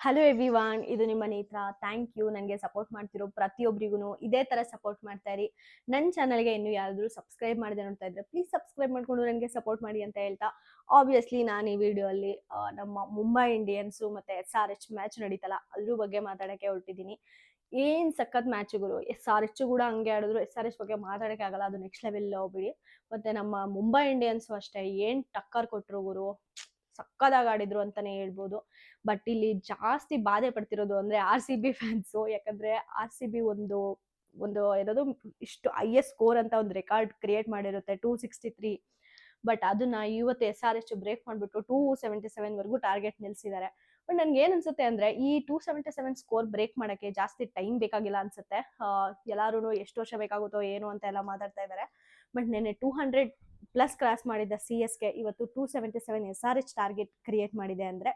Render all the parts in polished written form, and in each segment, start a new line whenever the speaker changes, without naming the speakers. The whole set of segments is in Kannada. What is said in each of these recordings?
ಹಲೋ ಎವ್ರಿವಾನ್, ಇದು ನಿಮ್ಮ ನೇತ್ರ. ಥ್ಯಾಂಕ್ ಯು ನನಗೆ ಸಪೋರ್ಟ್ ಮಾಡ್ತಿರೋ ಪ್ರತಿಯೊಬ್ಬರಿಗೂ ಇದೇ ಥರ ಸಪೋರ್ಟ್ ಮಾಡ್ತಾ ಇರಿ. ನನ್ನ ಚಾನಲ್ಗೆ ಇನ್ನೂ ಯಾರಾದರೂ ಸಬ್ಸ್ಕ್ರೈಬ್ ಮಾಡದೆ ನೋಡ್ತಾ ಇದ್ರೆ ಪ್ಲೀಸ್ ಸಬ್ಸ್ಕ್ರೈಬ್ ಮಾಡ್ಕೊಂಡು ನನಗೆ ಸಪೋರ್ಟ್ ಮಾಡಿ ಅಂತ ಹೇಳ್ತಾ, ಆಬ್ವಿಯಸ್ಲಿ ನಾನು ಈ ವಿಡಿಯೋಲ್ಲಿ ನಮ್ಮ ಮುಂಬೈ ಇಂಡಿಯನ್ಸು ಮತ್ತು SRH ಮ್ಯಾಚ್ ನಡೀತಲ್ಲ ಅದ್ರ ಬಗ್ಗೆ ಮಾತಾಡೋಕ್ಕೆ ಹೊರಟಿದ್ದೀನಿ. ಏನು ಸಖತ್ ಮ್ಯಾಚುಗಳು. SRH ಕೂಡ ಹಂಗೆ ಆಡಿದ್ರು. SRH ಬಗ್ಗೆ ಮಾತಾಡೋಕ್ಕೆ ಆಗಲ್ಲ, ಅದು ನೆಕ್ಸ್ಟ್ ಲೆವೆಲ್ ಹೋಗ್ಬಿಡಿ. ಮತ್ತು ನಮ್ಮ ಮುಂಬೈ ಇಂಡಿಯನ್ಸು ಅಷ್ಟೇ ಏನು ಟಕ್ಕರ್ ಕೊಟ್ಟರು ಗುರು, ಸಕ್ಕದಾಗಿ ಆಡಿದ್ರು ಅಂತಾನೆ ಹೇಳ್ಬೋದು. ಬಟ್ ಇಲ್ಲಿ ಜಾಸ್ತಿ ಬಾಧೆ ಪಡ್ತಿರೋದು ಅಂದ್ರೆ RCB ಫ್ಯಾನ್ಸು. ಯಾಕಂದ್ರೆ RCB ಒಂದು ಒಂದು ಏನದು ಇಷ್ಟು ಹೈಯೆಸ್ಟ್ ಸ್ಕೋರ್ ಅಂತ ಒಂದು ರೆಕಾರ್ಡ್ ಕ್ರಿಯೇಟ್ ಮಾಡಿರುತ್ತೆ, 263. ಬಟ್ ಅದನ್ನ ಇವತ್ತು SRH ಬ್ರೇಕ್ ಮಾಡ್ಬಿಟ್ಟು 277 ವರೆಗೂ ಟಾರ್ಗೆಟ್ ನಿಲ್ಸಿದ್ದಾರೆ. ಬಟ್ ನನ್ಗೆ ಏನ್ ಅನ್ಸುತ್ತೆ ಅಂದ್ರೆ ಈ 277 ಸ್ಕೋರ್ ಬ್ರೇಕ್ ಮಾಡಕ್ಕೆ ಜಾಸ್ತಿ ಟೈಮ್ ಬೇಕಾಗಿಲ್ಲ ಅನ್ಸುತ್ತೆ. ಎಲ್ಲಾರು ಎಷ್ಟು ವರ್ಷ ಬೇಕಾಗುತ್ತೋ ಏನು ಅಂತ ಎಲ್ಲ ಮಾತಾಡ್ತಾ ಇದ್ದಾರೆ. ಬಟ್ ನೆನ್ನೆ 200+ ಕ್ರಾಸ್ ಮಾಡಿದ್ದ CSK ಇವತ್ತು 277 SRH ಟಾರ್ಗೆಟ್ ಕ್ರಿಯೇಟ್ ಮಾಡಿದೆ ಅಂದ್ರೆ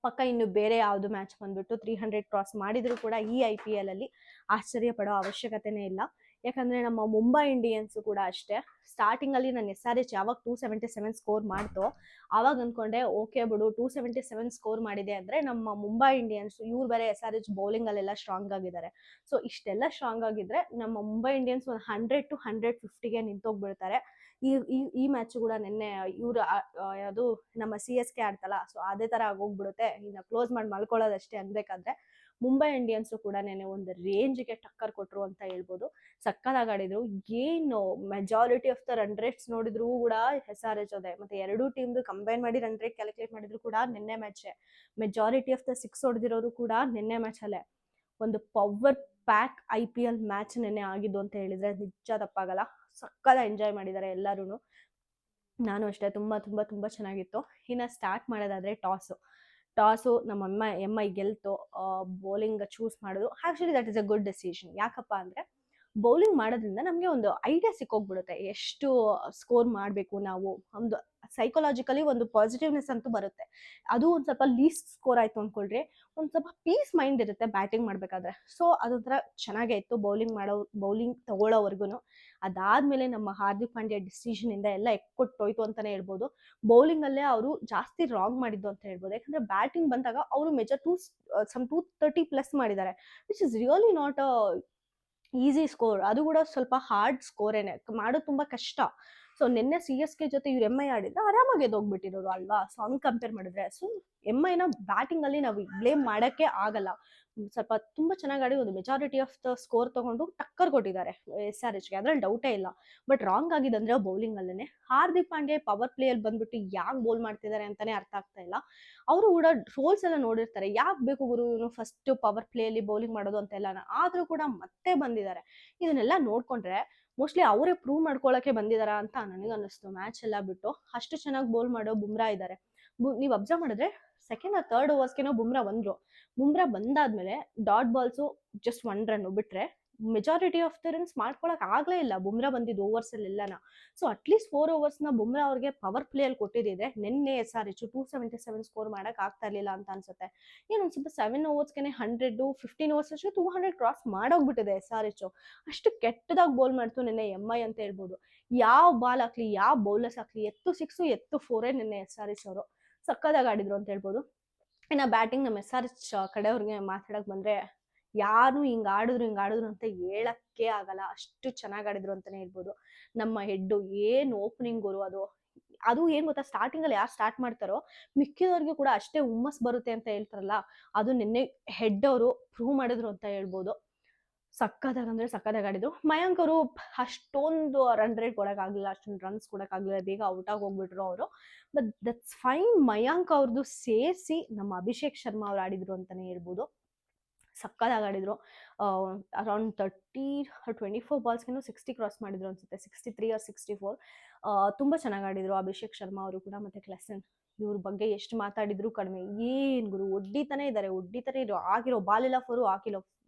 ಪಕ್ಕ ಇನ್ನು ಬೇರೆ ಯಾವುದು ಮ್ಯಾಚ್ ಬಂದ್ಬಿಟ್ಟು 300 ಕ್ರಾಸ್ ಮಾಡಿದ್ರು ಕೂಡ ಈ IPL ಅಲ್ಲಿ ಆಶ್ಚರ್ಯ ಪಡೋ ಅವಶ್ಯಕತೆನೇ ಇಲ್ಲ. ಯಾಕಂದ್ರೆ ನಮ್ಮ ಮುಂಬೈ ಇಂಡಿಯನ್ಸ್ ಕೂಡ ಅಷ್ಟೇ. ಸ್ಟಾರ್ಟಿಂಗ್ ಅಲ್ಲಿ ನಾನು SRH ಯಾವಾಗ 277 ಸ್ಕೋರ್ ಮಾಡ್ತೋ ಆವಾಗ ಅನ್ಕೊಂಡೆ ಓಕೆ ಬಿಡು, 277 ಸ್ಕೋರ್ ಮಾಡಿದೆ ಅಂದ್ರೆ ನಮ್ಮ ಮುಂಬೈ ಇಂಡಿಯನ್ಸ್ ಇವ್ರು ಬೇರೆ SRH ಬೌಲಿಂಗ್ ಅಲ್ಲೆಲ್ಲ ಸ್ಟ್ರಾಂಗ್ ಆಗಿದ್ದಾರೆ. ಸೊ ಇಷ್ಟೆಲ್ಲ ಸ್ಟ್ರಾಂಗ್ ಆಗಿದ್ರೆ ನಮ್ಮ ಮುಂಬೈ ಇಂಡಿಯನ್ಸ್ ಒಂದು 100 to 150ಗೆ ನಿಂತೋಗ್ಬಿಡ್ತಾರೆ. ಈ ಮ್ಯಾಚ್ ಕೂಡ ನಿನ್ನೆ ಇವ್ರು ಯಾವುದು ನಮ್ಮ CSK ಆಡ್ತಲ್ಲ, ಸೊ ಅದೇ ತರ ಆಗೋಗ್ಬಿಡುತ್ತೆ. ಇನ್ನ ಕ್ಲೋಸ್ ಮಾಡಿ ಮಲ್ಕೊಳ್ಳೋದಷ್ಟೇ ಅನ್ಬೇಕಾದ್ರೆ ಮುಂಬೈ ಇಂಡಿಯನ್ಸ್ ಕೂಡ ನೆನೆ ಒಂದು ರೇಂಜ್ಗೆ ಟಕ್ಕರ್ ಕೊಟ್ರು ಅಂತ ಹೇಳ್ಬೋದು. ಸಕ್ಕದಾಗಿ ಆಡಿದ್ರು. ಏನು majority of the run rates ನೋಡಿದ್ರು ಕೂಡ SRH ಅದೇ. ಮತ್ತೆ ಎರಡು ಟೀಮ್ದು ಕಂಬೈನ್ ಮಾಡಿ ರನ್ ರೇಟ್ ಕ್ಯಾಲ್ಕುಲೇಟ್ ಮಾಡಿದ್ರು ಕೂಡ ನಿನ್ನೆ ಮ್ಯಾಚ್ ಮೆಜಾರಿಟಿ ಆಫ್ ದ 6 ಹೊಡೆದಿರೋರು ಕೂಡ ನಿನ್ನೆ ಮ್ಯಾಚ್ ಅಲ್ಲೇ. ಒಂದು ಪವರ್ ಪ್ಯಾಕ್ IPL ಮ್ಯಾಚ್ ನೆನ್ನೆ ಆಗಿದ್ದು ಅಂತ ಹೇಳಿದ್ರೆ ನಿಜ ತಪ್ಪಾಗಲ್ಲ. ಸಕ್ಕದ ಎಂಜಾಯ್ ಮಾಡಿದ್ದಾರೆ ಎಲ್ಲರೂ. ನಾನು ಅಷ್ಟೇ, ತುಂಬಾ ತುಂಬಾ ತುಂಬಾ ಚೆನ್ನಾಗಿತ್ತು. ಇನ್ನು ಸ್ಟಾರ್ಟ್ ಮಾಡೋದಾದ್ರೆ ಟಾಸು ನಮ್ಮ MI ಗೆಲ್ತು. ಬೌಲಿಂಗ್ ಚೂಸ್ ಮಾಡೋದು actually that is a good decision. ಯಾಕಪ್ಪ ಅಂದ್ರೆ ಬೌಲಿಂಗ್ ಮಾಡೋದ್ರಿಂದ ನಮಗೆ ಒಂದು ಐಡಿಯಾ ಸಿಕ್ಕೋಗ್ಬಿಡುತ್ತೆ ಎಷ್ಟು ಸ್ಕೋರ್ ಮಾಡಬೇಕು ನಾವು. ಒಂದು ಸೈಕಲಾಜಿಕಲಿ ಒಂದು ಪಾಸಿಟಿವ್ನೆಸ್ ಅಂತೂ ಬರುತ್ತೆ. ಅದು ಒಂದು ಸ್ವಲ್ಪ ಲೀಸ್ಟ್ ಸ್ಕೋರ್ ಆಯ್ತು ಅಂದ್ಕೊಳ್ರಿ, ಒಂದು ಸ್ವಲ್ಪ ಪೀಸ್ ಮೈಂಡ್ ಇರುತ್ತೆ ಬ್ಯಾಟಿಂಗ್ ಮಾಡ್ಬೇಕಾದ್ರೆ. ಸೊ ಅದೊಂಥರ ಚೆನ್ನಾಗೇ ಇತ್ತು ಬೌಲಿಂಗ್ ತಗೊಳ್ಳೋವರೆಗೂ. ಅದಾದ್ಮೇಲೆ ನಮ್ಮ ಹಾರ್ದಿಕ್ ಪಾಂಡ್ಯ ಡಿಸಿಷನ್ ಇಂದ ಎಲ್ಲ ಎಕ್ಕೊಟ್ಟೋಯ್ತು ಅಂತಾನೆ ಹೇಳ್ಬೋದು. ಬೌಲಿಂಗ್ ಅಲ್ಲೇ ಅವರು ಜಾಸ್ತಿ ರಾಂಗ್ ಮಾಡಿದ್ದು ಅಂತ ಹೇಳ್ಬೋದು. ಯಾಕಂದ್ರೆ ಬ್ಯಾಟಿಂಗ್ ಬಂದಾಗ ಅವರು ಮೇಜರ್ 230+ ಮಾಡಿದ್ದಾರೆ, which is really not a easy score. ಅದು ಕೂಡ ಸ್ವಲ್ಪ ಹಾರ್ಡ್ ಸ್ಕೋರೇನೆ, ಮಾಡೋದು ತುಂಬಾ ಕಷ್ಟ. ಸೊ ನಿನ್ನೆ CSK ಜೊತೆ ಇವ್ರು MI ಆಡಿದ್ರೆ ಆರಾಮಾಗಿ ಎದ್ದೋಗ್ಬಿಟ್ಟಿರೋರು ಅಲ್ವಾ. ಸೊ ಹಂಗ್ ಕಂಪೇರ್ ಮಾಡಿದ್ರೆ ಸೊ MIನ ಬ್ಯಾಟಿಂಗ್ ಅಲ್ಲಿ ನಾವು ಬ್ಲೇಮ್ ಮಾಡಕ್ಕೆ ಆಗಲ್ಲ. ಸ್ವಲ್ಪ ತುಂಬಾ ಚೆನ್ನಾಗಿ ಆಡಿ ಒಂದು ಮೆಜಾರಿಟಿ ಆಫ್ ದ ಸ್ಕೋರ್ ತಗೊಂಡು ಟಕ್ಕರ್ ಕೊಟ್ಟಿದ್ದಾರೆ SRHಗೆ, ಅದ್ರಲ್ಲಿ ಡೌಟೇ ಇಲ್ಲ. ಬಟ್ ರಾಂಗ್ ಆಗಿದಂದ್ರೆ ಬೌಲಿಂಗ್ ಅಲ್ಲೇನೆ. ಹಾರ್ದಿಕ್ ಪಾಂಡ್ಯ ಪವರ್ ಪ್ಲೇ ಅಲ್ಲಿ ಬಂದ್ಬಿಟ್ಟು ಯಾಕೆ ಬೌಲ್ ಮಾಡ್ತಿದ್ದಾರೆ ಅಂತಾನೆ ಅರ್ಥ ಆಗ್ತಾ ಇಲ್ಲ. ಅವರು ಕೂಡ ರೋಲ್ಸ್ ಎಲ್ಲ ನೋಡಿರ್ತಾರೆ, ಯಾಕೆ ಬೇಕು ಗುರು ಇವನು ಫಸ್ಟ್ ಪವರ್ ಪ್ಲೇ ಅಲ್ಲಿ ಬೌಲಿಂಗ್ ಮಾಡೋದು ಅಂತೆಲ್ಲ. ಆದ್ರೂ ಕೂಡ ಮತ್ತೆ ಬಂದಿದ್ದಾರೆ. ಇದನ್ನೆಲ್ಲ ನೋಡ್ಕೊಂಡ್ರೆ ಮೋಸ್ಟ್ಲಿ ಅವರೇ ಪ್ರೂವ್ ಮಾಡ್ಕೊಳಕ್ಕೆ ಬಂದಿದಾರ ಅಂತ ನನಗೆ ಅನ್ನಿಸ್ತು. ಮ್ಯಾಚ್ ಎಲ್ಲ ಬಿಟ್ಟು ಅಷ್ಟು ಚೆನ್ನಾಗಿ ಬೌಲ್ ಮಾಡೋ ಬುಮ್ರಾ ಇದ್ದಾರೆ. ನೀವು ಅಬ್ಸರ್ವ್ ಮಾಡಿದ್ರೆ ಸೆಕೆಂಡ್ ಆರ್ ಥರ್ಡ್ ಓವರ್ಸ್ಗೆನೋ ಬುಮ್ರಾ ಬಂದಾದ್ಮೇಲೆ ಡಾಟ್ ಬಾಲ್ಸು ಜಸ್ಟ್ 1 ರನ್ ಬಿಟ್ರೆ ಮೆಜಾರಿಟಿ ಆಫ್ ದ ರನ್ಸ್ ಮಾಡ್ಕೊಳಕ್ ಆಗ್ಲೇ ಇಲ್ಲ ಬುಮ್ರಾ ಬಂದಿದ್ದು ಓವರ್ಸ್ ಅಲ್ಲೆಲ್ಲನ. ಸೊ ಅಟ್ಲೀಸ್ಟ್ 4 ಓವರ್ಸ್ನ ಬುಮ್ರಾ ಅವ್ರಿಗೆ ಪವರ್ ಪ್ಲೇ ಅಲ್ಲಿ ಕೊಟ್ಟಿದ್ರೆ ನಿನ್ನೆ SRH 277 ಸ್ಕೋರ್ ಮಾಡಕ್ ಆಗ್ತಾ ಇರ್ಲಿಲ್ಲ ಅಂತ ಅನ್ಸುತ್ತೆ. ಏನು ಸ್ವಲ್ಪ 7 ಓವರ್ಸ್ಗೆ 100, 15 ಓವರ್ಸ್ ಅಷ್ಟು 200 ಕ್ರಾಸ್ ಮಾಡೋಗ್ಬಿಟ್ಟಿದೆ SRH. ಅಷ್ಟು ಕೆಟ್ಟದಾಗಿ ಬೌಲ್ ಮಾಡ್ತು ನಿನ್ನೆ MI ಅಂತ ಹೇಳ್ಬೋದು. ಯಾವ ಬಾಲ್ ಹಾಕ್ಲಿ, ಯಾವ ಬೌಲರ್ಸ್ ಹಾಕ್ಲಿ, ಎತ್ತು 6 ಎತ್ತು 4 ನಿನ್ನೆ SRH ಅವರು ಸಕ್ಕದಾಗಿ ಆಡಿದ್ರು ಅಂತ ಹೇಳ್ಬೋದು. ಇನ್ನು ಬ್ಯಾಟಿಂಗ್ ನಮ್ಮ SRH ಕಡೆಯವ್ರಿಗೆ ಮಾತಾಡಕ್ ಬಂದ್ರೆ ಯಾರು ಹಿಂಗ್ ಆಡಿದ್ರು ಅಂತ ಹೇಳಕ್ಕೆ ಆಗಲ್ಲ, ಅಷ್ಟು ಚೆನ್ನಾಗಿ ಆಡಿದ್ರು ಅಂತಾನೆ ಹೇಳ್ಬೋದು. ನಮ್ಮ ಹೆಡ್ ಏನ್ ಓಪನಿಂಗ್ ಗುರು, ಅದು ಏನ್ ಗೊತ್ತಾ, ಸ್ಟಾರ್ಟಿಂಗ್ ಅಲ್ಲಿ ಯಾರು ಸ್ಟಾರ್ಟ್ ಮಾಡ್ತಾರೋ ಮಿಕ್ಕಿದವ್ರಿಗೆ ಕೂಡ ಅಷ್ಟೇ ಹುಮ್ಮಸ್ ಬರುತ್ತೆ ಅಂತ ಹೇಳ್ತಾರಲ್ಲ, ಅದು ನಿನ್ನೆ ಹೆಡ್ ಅವರು ಪ್ರೂವ್ ಮಾಡಿದ್ರು ಅಂತ ಹೇಳ್ಬೋದು. ಸಕ್ಕದಾಗಿ ಆಡಿದ್ರು. ಮಯಾಂಕ್ ಅವರು ಅಷ್ಟೊಂದು ರನ್ ರೇಟ್ ಕೊಡಕ್ಕಾಗ್ಲಿಲ್ಲ, ಅಷ್ಟೊಂದು ರನ್ಸ್ ಕೊಡಕ್ಕಾಗ್ಲಿಲ್ಲ, ಬೇಗ ಔಟ್ ಆಗಿ ಹೋಗ್ಬಿಟ್ರು ಅವರು. But that's fine. ಮಯಾಂಕ್ ಅವ್ರದ್ದು ಸೇರಿಸಿ ನಮ್ಮ ಅಭಿಷೇಕ್ ಶರ್ಮಾ ಅವ್ರು ಆಡಿದ್ರು ಅಂತಾನೆ ಹೇಳ್ಬೋದು. ಸಕ್ಕದಾಗಿ ಆಡಿದ್ರು. ಅರೌಂಡ್ 24 ಬಾಲ್ಸ್ಗೆ 60 ಕ್ರಾಸ್ ಮಾಡಿದ್ರು ಅನ್ಸುತ್ತೆ, 63 or 64. ತುಂಬಾ ಚೆನ್ನಾಗಿ ಆಡಿದ್ರು ಅಭಿಷೇಕ್ ಶರ್ಮಾ ಅವರು ಕೂಡ. ಮತ್ತೆ ಕ್ಲೆಸನ್ ಇವ್ರ ಬಗ್ಗೆ ಎಷ್ಟು ಮಾತಾಡಿದ್ರು ಕಡಿಮೆ. ಏನ್ ಗುರು, ಹೊಡಿತಾನೆ ಇರೋ ಆಗಿರೋ ಬಾಲ್ ಎಲ್ಲ 4, ಹಾಕಿರೋ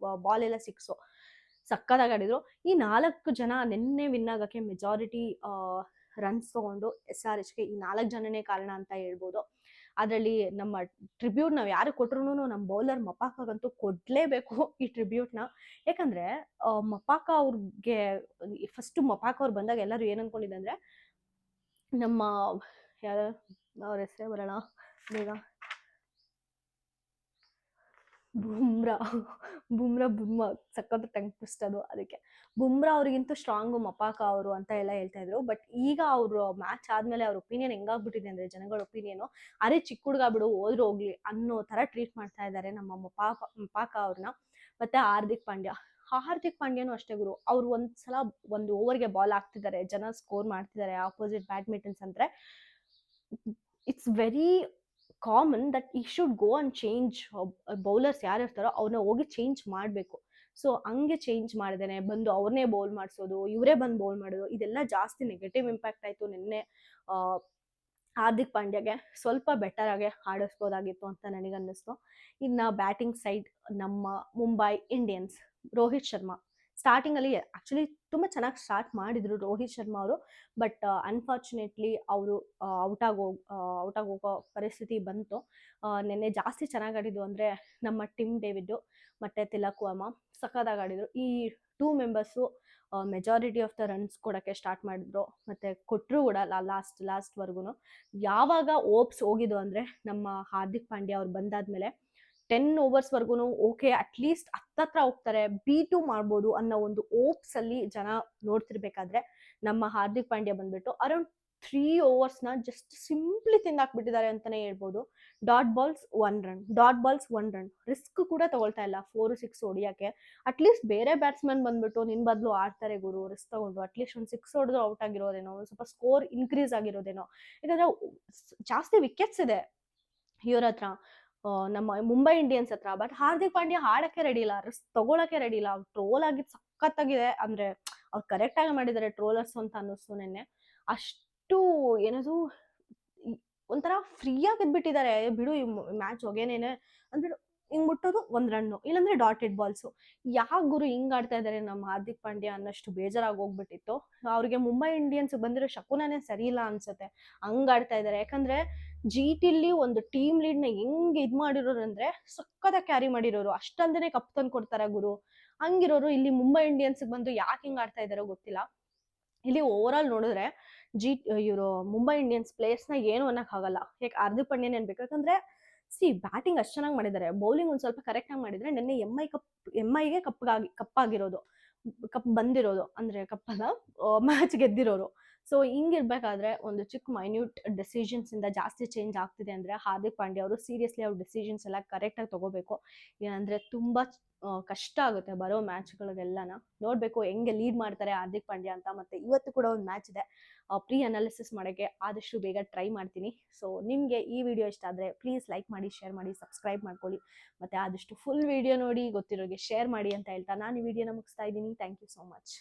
ಬಾಲ್ ಎಲ್ಲ 6. ಸಕ್ಕದಾಗಿ ಆಡಿದ್ರು. ಈ 4 ಜನ ನಿನ್ನೆ ವಿನ್ ಆಗಕ್ಕೆ ಮೆಜಾರಿಟಿ ರನ್ಸ್ ತಗೊಂಡು SRHಗೆ ಈ 4 ಜನನೇ ಕಾರಣ ಅಂತ ಹೇಳ್ಬೋದು. ಅದರಲ್ಲಿ ನಮ್ಮ ಟ್ರಿಬ್ಯೂಟ್ ನಾವು ಯಾರು ಕೊಟ್ರು ನಮ್ಮ ಬೌಲರ್ ಮಪಾಕಾಗಂತೂ ಕೊಡ್ಲೇಬೇಕು ಈ ಟ್ರಿಬ್ಯೂಟ್ನ. ಯಾಕಂದ್ರೆ ಮಪಾಕ ಅವ್ರಿಗೆ ಫಸ್ಟ್ ಮಪಾಕ ಅವ್ರು ಬಂದಾಗ ಎಲ್ಲರೂ ಏನ್ ಅನ್ಕೊಂಡಿದ್ದೆ ಅಂದ್ರೆ ನಮ್ಮ ಯಾರ ಅವ್ರ ಹೆಸರೇ ಬರೋಣ ಬೇಗ, ಬುಮ್ರಾ ಬುಮ್ರಾ ಸಖತ್ ಟಂಗ್ ಟ್ವಿಸ್ಟ್ ಅದು. ಅದಕ್ಕೆ ಬುಮ್ರಾ ಅವ್ರಿಗಿಂತೂ ಸ್ಟ್ರಾಂಗು ಮಪಾಕ ಅವರು ಅಂತ ಎಲ್ಲ ಹೇಳ್ತಾ ಇದ್ರು. ಬಟ್ ಈಗ ಅವರು ಮ್ಯಾಚ್ ಆದ್ಮೇಲೆ ಅವ್ರ ಒಪಿನಿಯನ್ ಹೆಂಗಾಗ್ಬಿಟ್ಟಿದೆ ಅಂದ್ರೆ, ಜನಗಳ ಒಪಿನಿಯನ್ ಅರೆ ಚಿಕ್ಕ ಹುಡ್ಗ ಬಿಡು ಹೋದ್ರು ಹೋಗ್ಲಿ ಅನ್ನೋ ತರ ಟ್ರೀಟ್ ಮಾಡ್ತಾ ಇದ್ದಾರೆ ನಮ್ಮ ಮಪಾಕ ಅವ್ರನ್ನ. ಮತ್ತೆ ಹಾರ್ದಿಕ್ ಪಾಂಡ್ಯನು ಅಷ್ಟೇ ಗುರು. ಅವ್ರು ಒಂದ್ಸಲ ಒಂದು ಓವರ್ಗೆ ಬಾಲ್ ಹಾಕ್ತಿದ್ದಾರೆ, ಜನ ಸ್ಕೋರ್ ಮಾಡ್ತಿದ್ದಾರೆ ಆಪೋಸಿಟ್ ಬ್ಯಾಡ್ಮಿಂಟನ್ಸ್ ಅಂದ್ರೆ, ಇಟ್ಸ್ ವೆರಿ ಕಾಮನ್ ದಟ್ ಈ should go and change. Bowlers ಯಾರು ಇರ್ತಾರೋ ಅವ್ರನ್ನ ಹೋಗಿ ಚೇಂಜ್ ಮಾಡಬೇಕು. ಸೊ ಹಂಗೆ ಚೇಂಜ್ ಮಾಡ್ದೇನೆ ಬಂದು ಅವ್ರನ್ನೇ ಬೌಲ್ ಮಾಡಿಸೋದು, ಇವರೇ ಬಂದು ಬೌಲ್ ಮಾಡೋದು, ಇದೆಲ್ಲ ಜಾಸ್ತಿ ನೆಗೆಟಿವ್ ಇಂಪ್ಯಾಕ್ಟ್ ಆಯ್ತು. ನಿನ್ನೆ ಹಾರ್ದಿಕ್ ಪಾಂಡ್ಯಗೆ ಸ್ವಲ್ಪ ಬೆಟರ್ ಆಗಿ ಆಡಿಸ್ಬೋದಾಗಿತ್ತು ಅಂತ ನನಗನ್ನಿಸ್ತು. ಇನ್ನು ಬ್ಯಾಟಿಂಗ್ ಸೈಡ್ ನಮ್ಮ ಮುಂಬೈ ಇಂಡಿಯನ್ಸ್, ರೋಹಿತ್ ಶರ್ಮಾ ಸ್ಟಾರ್ಟಿಂಗ್ ಅಲ್ಲಿ ಆಕ್ಚುಲಿ ತುಂಬಾ ಚೆನ್ನಾಗಿ ಸ್ಟಾರ್ಟ್ ಮಾಡಿದ್ರು ರೋಹಿತ್ ಶರ್ಮಾ ಅವರು. ಬಟ್ ಅನ್ಫಾರ್ಚುನೇಟ್ಲಿ ಅವರು ಔಟ್ ಹೋಗೋ ಪರಿಸ್ಥಿತಿ ಬಂತು. ನಿನ್ನೆ ಜಾಸ್ತಿ ಚೆನ್ನಾಗಿ ಆಡಿದ್ದು ಅಂದ್ರೆ ನಮ್ಮ ಟಿಮ್ ಡೇವಿಡ್ ಮತ್ತೆ ತಿಲಕ್ ವರ್ಮಾ ಸಖತ್ತಾಗಿ ಆಡಿದ್ರು. ಈ 2 members majority of the runs ಕೊಡಕ್ಕೆ ಸ್ಟಾರ್ಟ್ ಮಾಡಿದ್ರು, ಮತ್ತೆ ಕೊಟ್ಟರು ಕೂಡ ಲಾಸ್ಟ್ ವರ್ಗುನು. ಯಾವಾಗ ಓಪ್ಸ್ ಹೋಗಿದ್ದು ಅಂದ್ರೆ ನಮ್ಮ ಹಾರ್ದಿಕ್ ಪಾಂಡ್ಯ ಅವ್ರು ಬಂದಾದ್ಮೇಲೆ 10 overs ವರ್ಗುನು ಓಕೆ ಅಟ್ಲೀಸ್ಟ್ ಹತ್ತತ್ರ ಹೋಗ್ತಾರೆ, B2 ಮಾಡ್ಬೋದು ಅನ್ನೋ ಒಂದು ಓಪ್ಸ್ ಅಲ್ಲಿ ಜನ ನೋಡ್ತಿರ್ಬೇಕಾದ್ರೆ, ನಮ್ಮ ಹಾರ್ದಿಕ್ ಪಾಂಡ್ಯ ಬಂದ್ಬಿಟ್ಟು ಅರೌಂಡ್ 3 overs ಜಸ್ಟ್ ಸಿಂಪ್ಲಿ ತಿಂದಾಕ್ಬಿಟ್ಟಿದ್ದಾರೆ ಅಂತಾನೆ ಹೇಳ್ಬೋದು. ಡಾಟ್ ಬಾಲ್ಸ್ 1 ರನ್ ರಿಸ್ಕ್ ಕೂಡ ತಗೊಳ್ತಾ ಇಲ್ಲ 4-6 ಹೊಡಿಯಕ್ಕೆ. ಅಟ್ಲೀಸ್ಟ್ ಬೇರೆ ಬ್ಯಾಟ್ಸ್ಮನ್ ಬಂದ್ಬಿಟ್ಟು ನಿನ್ ಬದಲು ಆಡ್ತಾರೆ ಗುರು, ರಿಸ್ಕ್ ತಗೊಂಡು ಅಟ್ಲೀಸ್ಟ್ ಒಂದು 6 ಹೊಡೆದು ಔಟ್ ಆಗಿರೋದೇನೋ, ಒಂದು ಸ್ವಲ್ಪ ಸ್ಕೋರ್ ಇನ್ಕ್ರೀಸ್ ಆಗಿರೋದೇನೋ. ಯಾಕಂದ್ರೆ ಜಾಸ್ತಿ ವಿಕೆಟ್ಸ್ ಇದೆ ಇವ್ರ ಹತ್ರ, ನಮ್ಮ ಮುಂಬೈ ಇಂಡಿಯನ್ಸ್ ಹತ್ರ. ಬಟ್ ಹಾರ್ದಿಕ್ ಪಾಂಡ್ಯ ಆಡಕ್ಕೆ ರೆಡಿ ಇಲ್ಲ, ರಿಸ್ಕ್ ತಗೊಳಕ್ಕೆ ರೆಡಿ ಇಲ್ಲ. ಅವ್ರು ಟ್ರೋಲ್ ಆಗಿದ್ ಸಖತ್ತಾಗಿದೆ. ಅಂದ್ರೆ ಅವ್ರು ಕರೆಕ್ಟ್ ಆಗಿ ಮಾಡಿದ್ದಾರೆ ಟ್ರೋಲರ್ಸ್ ಅಂತ ಅನ್ನಿಸ್ತು ನಿನ್ನೆ. ಅಷ್ಟು ಏನದು ಒಂಥರ ಫ್ರೀ ಆಗಿ ಬಿಟ್ಟಿದ್ದಾರೆ, ಬಿಡು ಈ ಮ್ಯಾಚ್ ಹೋಗೇನೇನೆ ಅಂದ್ಬಿಟ್ಟು ಹಿಂಗ್ ಮುಟ್ಟೋದು 1 ರನ್, ಇಲ್ಲಾಂದ್ರೆ ಡಾಟೆಡ್ ಬಾಲ್ಸು. ಯಾಕೆ ಗುರು ಹಿಂಗ್ ಆಡ್ತಾ ಇದಾರೆ ನಮ್ಮ ಹಾರ್ದಿಕ್ ಪಾಂಡ್ಯ ಅನ್ನಷ್ಟು ಬೇಜಾರಾಗಿ ಹೋಗ್ಬಿಟ್ಟಿತ್ತು. ಅವ್ರಿಗೆ ಮುಂಬೈ ಇಂಡಿಯನ್ಸ್ ಬಂದಿರೋ ಶಕುನನೇ ಸರಿ ಇಲ್ಲ ಅನ್ಸುತ್ತೆ, ಹಂಗ್ ಆಡ್ತಾ ಇದಾರೆ. ಯಾಕಂದ್ರೆ GTಲಿ ಒಂದು ಟೀಮ್ ಲೀಡ್ ನ ಹೆಂಗ್ ಇದ್ ಮಾಡಿರೋರು ಅಂದ್ರೆ ಸಕ್ಕತ್ತಾಗಿ ಕ್ಯಾರಿ ಮಾಡಿರೋರು, ಅಷ್ಟಲ್ದೇನೆ ಕಪ್ ತಂದು ಕೊಡ್ತಾರೆ ಗುರು. ಹಂಗಿರೋರು ಇಲ್ಲಿ ಮುಂಬೈ ಇಂಡಿಯನ್ಸ್ ಬಂದು ಯಾಕೆ ಹಿಂಗ್ ಆಡ್ತಾ ಇದಾರೋ ಗೊತ್ತಿಲ್ಲ. ಇಲ್ಲಿ ಓವರ್ ಆಲ್ ನೋಡಿದ್ರೆ ಇವರು ಮುಂಬೈ ಇಂಡಿಯನ್ಸ್ ಪ್ಲೇಯರ್ಸ್ ನ ಏನು ಅನ್ನಕ್ ಆಗಲ್ಲ. ಯಾಕೆ ಹಾರ್ದಿಕ್ ಪಾಂಡ್ಯನೇ ಅನ್ಬೇಕು. ಯಾಕಂದ್ರೆ ಬ್ಯಾಟಿಂಗ್ ಅಷ್ಟು ಚೆನ್ನಾಗಿ ಮಾಡಿದ್ದಾರೆ, ಬೌಲಿಂಗ್ ಒಂದ್ ಸ್ವಲ್ಪ ಕರೆಕ್ಟ್ ಆಗಿ ಮಾಡಿದ್ರೆ ನಿನ್ನೆ MIಗೆ ಕಪ್ ಆಗಿರೋದು, ಕಪ್ ಬಂದಿರೋದು ಅಂದ್ರೆ ಕಪ್ ಅಲ್ಲ, ಮ್ಯಾಚ್ ಗೆದ್ದಿರೋರು. ಸೊ ಹಿಂಗಿರ್ಬೇಕಾದ್ರೆ ಒಂದು ಚಿಕ್ಕ ಮೈನ್ಯೂಟ್ ಡೆಸಿಷನ್ಸ್ ಇಂದ ಜಾಸ್ತಿ ಚೇಂಜ್ ಆಗ್ತಿದೆ ಅಂದ್ರೆ ಹಾರ್ದಿಕ್ ಪಾಂಡ್ಯ ಅವರು ಸೀರಿಯಸ್ಲಿ ಅವ್ರ ಡೆಸಿಷನ್ಸ್ ಎಲ್ಲ ಕರೆಕ್ಟ್ ಆಗಿ ತಗೋಬೇಕು. ಏನಂದ್ರೆ ತುಂಬಾ ಕಷ್ಟ ಆಗುತ್ತೆ ಬರೋ ಮ್ಯಾಚ್ಗಳಿಗೆಲ್ಲನ. ನೋಡ್ಬೇಕು ಹೆಂಗೆ ಲೀಡ್ ಮಾಡ್ತಾರೆ ಹಾರ್ದಿಕ್ ಪಾಂಡ್ಯ ಅಂತ. ಮತ್ತೆ ಇವತ್ತು ಕೂಡ ಒಂದು ಮ್ಯಾಚ್ ಇದೆ, ಪ್ರೀ ಅನಾಲಿಸಿಸ್ ಮಾಡೋಕ್ಕೆ ಆದಷ್ಟು ಬೇಗ ಟ್ರೈ ಮಾಡ್ತೀನಿ. ಸೊ ನಿಮಗೆ ಈ ವಿಡಿಯೋ ಇಷ್ಟ ಆದರೆ ಪ್ಲೀಸ್ ಲೈಕ್ ಮಾಡಿ, ಶೇರ್ ಮಾಡಿ, ಸಬ್ಸ್ಕ್ರೈಬ್ ಮಾಡ್ಕೊಳ್ಳಿ. ಮತ್ತೆ ಆದಷ್ಟು ಫುಲ್ ವಿಡಿಯೋ ನೋಡಿ ಗೊತ್ತಿರೋರಿಗೆ ಶೇರ್ ಮಾಡಿ ಅಂತ ಹೇಳ್ತಾ ನಾನು ಈ ವಿಡಿಯೋನ ಮುಗಿಸ್ತಾ ಇದ್ದೀನಿ. Thank you so much.